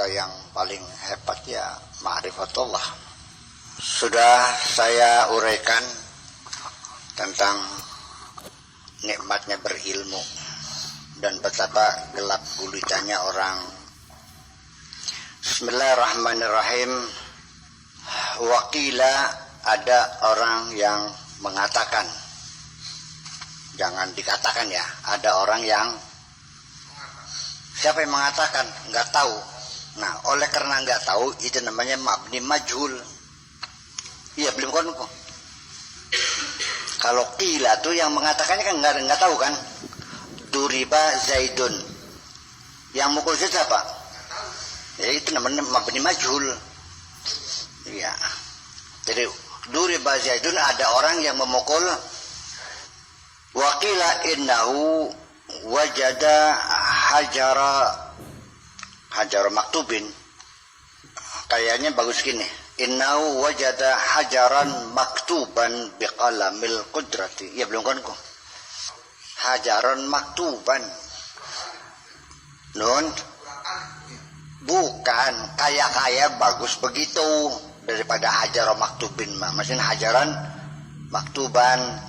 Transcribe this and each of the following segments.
olahraga yang paling hebat ya ma'rifatullah. Sudah saya uraikan tentang nikmatnya berilmu dan betapa gelap gulitanya orang. Bismillahirrahmanirrahim. Wakila, ada orang yang mengatakan, jangan dikatakan ya, ada orang yang, siapa yang mengatakan? Nggak tahu. Nah, oleh karena nggak tahu, itu namanya mabni majhul. Iya, belum kan? Kalau qila tuh yang mengatakannya kan nggak tahu kan? Duriba Zaidun. Yang mukul siapa? Ya, itu namanya mabni majhul. Iya. Jadi duriba Zaidun, ada orang yang memukul. Waqila innahu wajada hajar maktubin. Kayaknya bagus gini. Innahu wajada hajaran maktuban biqalamil qudrati. Ya belum kan kok. Hajaran maktuban. Nun. Bukan kayak bagus begitu daripada hajaran maktubin mah. Maksudnya hajaran maktuban.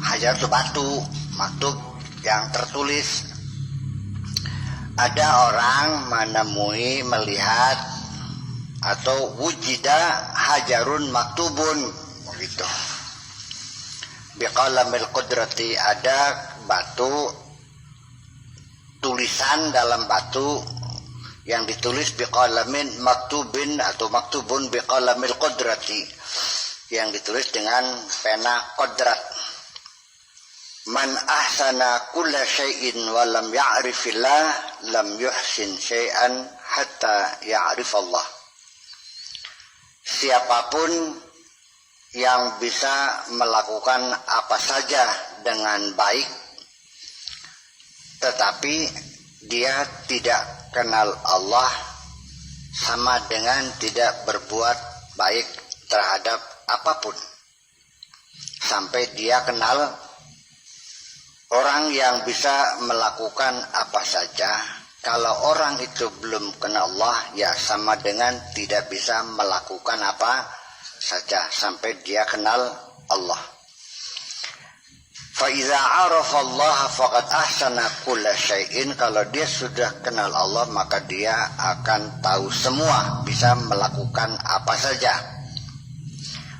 Hajar itu batu, maktub yang tertulis. Ada orang menemui, melihat, atau wujida hajarun maktubun, begitu. Biqalamil qudrati, ada batu, tulisan dalam batu yang ditulis biqalamin maktubin atau maktubun biqalamil qudrati, yang ditulis dengan pena kodrat. Man ahsana kulla syai'in wa lam ya'rifillah lam yuhsin syai'an hatta ya'rifallah. Siapapun yang bisa melakukan apa saja dengan baik, tetapi dia tidak kenal Allah, sama dengan tidak berbuat baik terhadap apapun sampai dia kenal. Orang yang bisa melakukan apa saja, kalau orang itu belum kenal Allah, ya sama dengan tidak bisa melakukan apa saja sampai dia kenal Allah. Fa iza 'arafa Allah faqad ahsana kulla syai'in. Kalau dia sudah kenal Allah, maka dia akan tahu semua, bisa melakukan apa saja.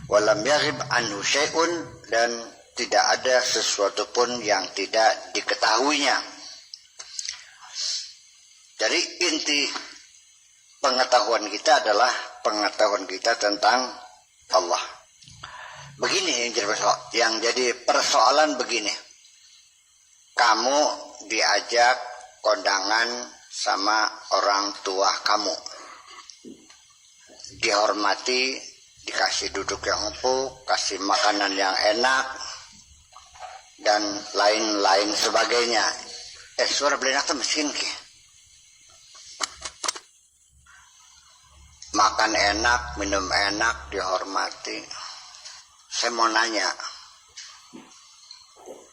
Walam yaghib anhu syai'un, dan tidak ada sesuatu pun yang tidak diketahuinya. Jadi inti pengetahuan kita adalah pengetahuan kita tentang Allah. Begini yang jadi persoalan begini. Kamu diajak kondangan sama orang tua kamu. Dihormati, dikasih duduk yang empuk, kasih makanan yang enak, dan lain-lain sebagainya. Suara belenak tuh miskin ki. Makan enak, minum enak, dihormati. Saya mau nanya,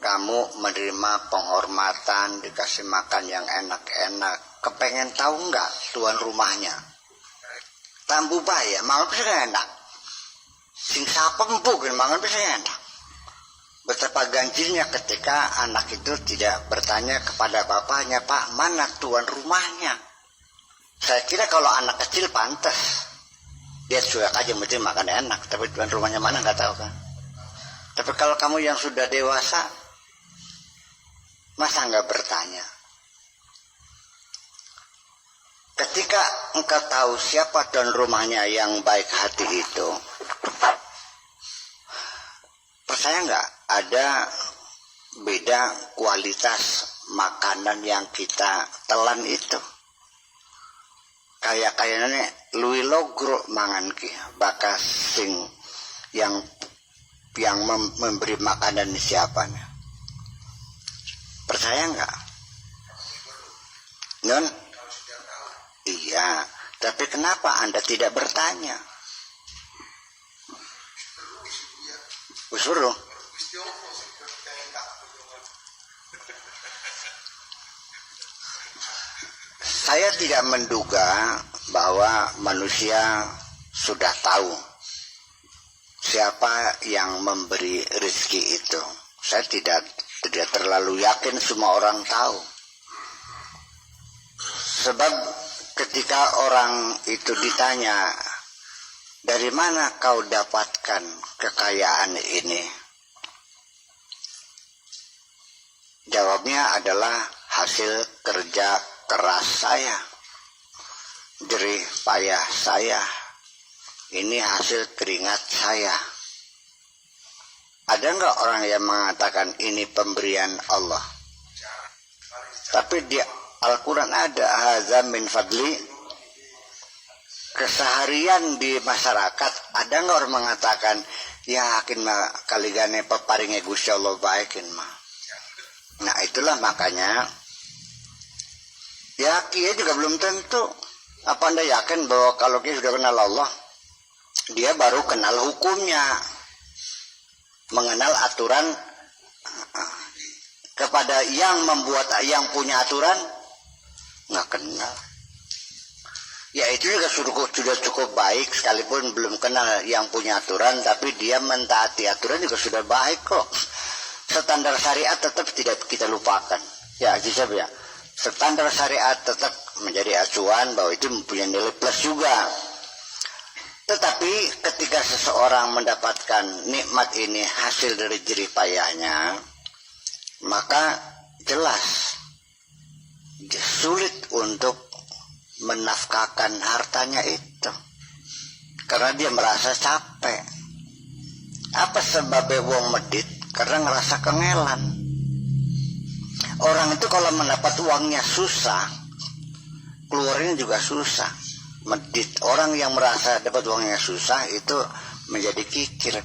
kamu menerima penghormatan, dikasih makan yang enak-enak, kepengen tahu nggak tuan rumahnya? Tambu bahaya, mangan bisa enak. Sing sapem bukan mangan bisa enak. Betapa ganjilnya ketika anak itu tidak bertanya kepada bapaknya, Pak, mana tuan rumahnya? Saya kira kalau anak kecil pantas, dia cuek aja, mesti makan enak, tapi tuan rumahnya mana nggak tahu kan. Tapi kalau kamu yang sudah dewasa, masa nggak bertanya? Ketika engkau tahu siapa tuan rumahnya yang baik hati itu, percaya nggak ada beda kualitas makanan yang kita telan itu. Kayaknya luwi logro mangan ki bakas sing yang memberi makanan siapa nih? Percaya nggak? Non? Iya, tapi kenapa Anda tidak bertanya? Suruh. Saya tidak menduga bahwa manusia sudah tahu siapa yang memberi rezeki itu. Saya tidak terlalu yakin semua orang tahu. Sebab ketika orang itu ditanya, dari mana kau dapatkan kekayaan ini? Jawabnya adalah hasil kerja keras saya, jerih payah saya, ini hasil keringat saya. Ada nggak orang yang mengatakan ini pemberian Allah? Tapi di Al-Quran ada hadza min fadli. Keseharian di masyarakat ada nggak orang mengatakan yakin mah kaligane peparinge Gusti Allah baikin mah. Nah itulah makanya ya Kiai juga belum tentu. Apa Anda yakin bahwa kalau Kiai sudah kenal Allah, dia baru kenal hukumnya, mengenal aturan kepada yang membuat, yang punya aturan nggak kenal. Ya itu juga sudah cukup baik, sekalipun belum kenal yang punya aturan, tapi dia mentaati aturan juga sudah baik kok. Standar syariat tetap tidak kita lupakan. Ya Ajizab ya, standar syariat tetap menjadi acuan bahwa itu mempunyai nilai plus juga. Tetapi ketika seseorang mendapatkan nikmat ini hasil dari jerih payahnya, maka jelas sulit untuk menafkahkan hartanya itu, karena dia merasa capek. Apa sebabnya wong medit? Karena ngerasa kengelan. Orang itu kalau mendapat uangnya susah, keluarnya juga susah. Medit. Orang yang merasa dapat uangnya susah itu menjadi kikir.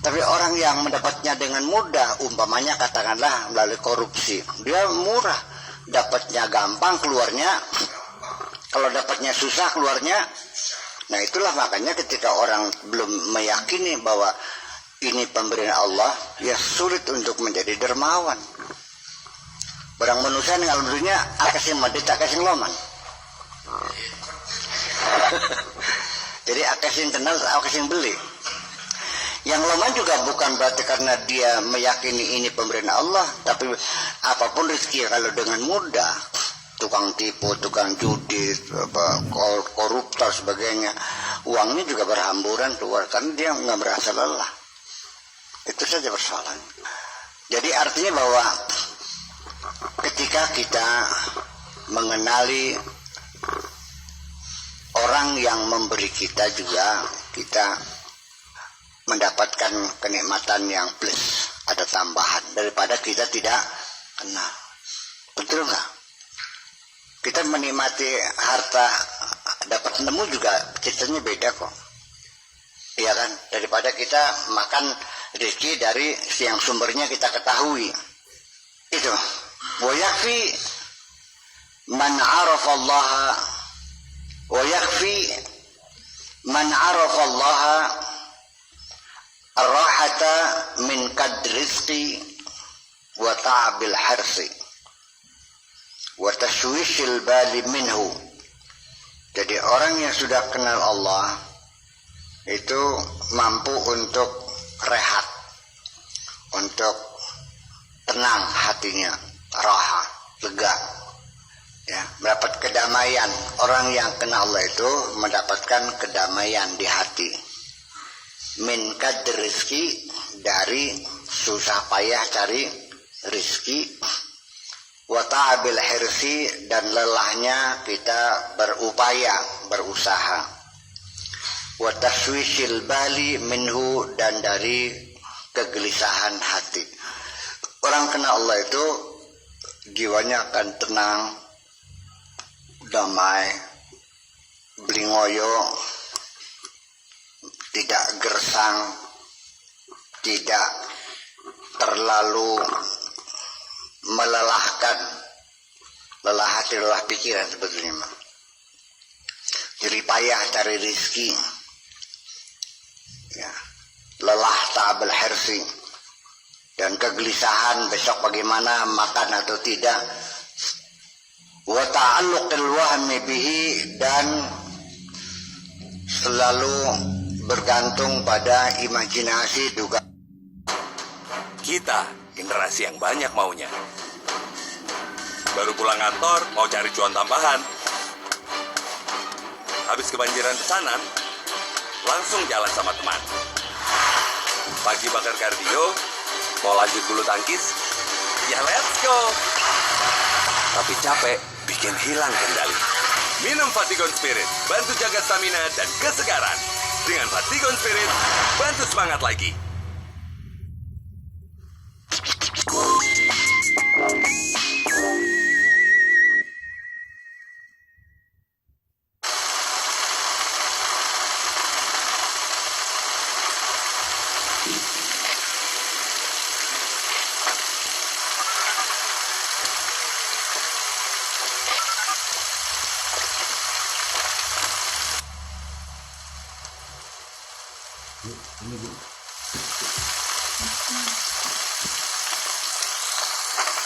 Tapi orang yang mendapatnya dengan mudah, umpamanya katakanlah melalui korupsi, dia murah, dapatnya gampang, keluarnya kalau dapatnya susah keluarnya. Nah itulah makanya ketika orang belum meyakini bahwa ini pemberian Allah, ya sulit untuk menjadi dermawan. Barang manusia yang alhamdulillah akasing medit akasing loman. Jadi akasing kenal akasing beli. Yang loman juga bukan berarti karena dia meyakini ini pemberian Allah, tapi apapun rezeki kalau dengan mudah, tukang tipu, tukang judi, koruptor sebagainya, uangnya juga berhamburan keluar karena dia nggak merasa lelah. Itu saja persoalan. Jadi artinya bahwa ketika kita mengenali orang yang memberi kita juga, kita mendapatkan kenikmatan yang plus, ada tambahan daripada kita tidak kenal. Betul nggak? Kita menikmati harta dapat nemu juga ceritanya beda kok. Iya kan? Daripada kita makan rezeki dari yang sumbernya kita ketahui. Itu. Wa yakfi man arafa Allah wa yakfi man arafa Allah ar-rahata min kadrizqi wa ta'bil harsi wa tashwishil bali minhu. Jadi orang yang sudah kenal Allah itu mampu untuk rehat, untuk tenang hatinya, raha, lega, ya, mendapat kedamaian. Orang yang kenal Allah itu mendapatkan kedamaian di hati. Min kadr rizki, dari susah payah cari rizki, wa ta'abil hirsi, dan lelahnya kita berupaya, berusaha, wa taswishil bali minhu, dan dari kegelisahan hati. Orang kenal Allah itu jiwanya akan tenang, damai, blingoyo, tidak gersang, tidak terlalu melelahkan, lelah hati, lelah pikiran sebetulnya. Jerih payah cari rizki, ya, lelah ta'abul hirsi, dan kegelisahan besok bagaimana makan atau tidak. wa ta'alluqil wahmi bihi, dan selalu bergantung pada imajinasi juga. Kita generasi yang banyak maunya. Baru pulang kantor mau cari cuan tambahan. Habis kebanjiran pesanan, langsung jalan sama teman. Pagi bakar kardio, mau lanjut bulu tangkis, ya let's go. Tapi capek bikin hilang kendali. Minum Vatigon Spirit, bantu jaga stamina dan kesegaran. Dengan Vatigon Spirit, bantu semangat lagi. Ini Bu.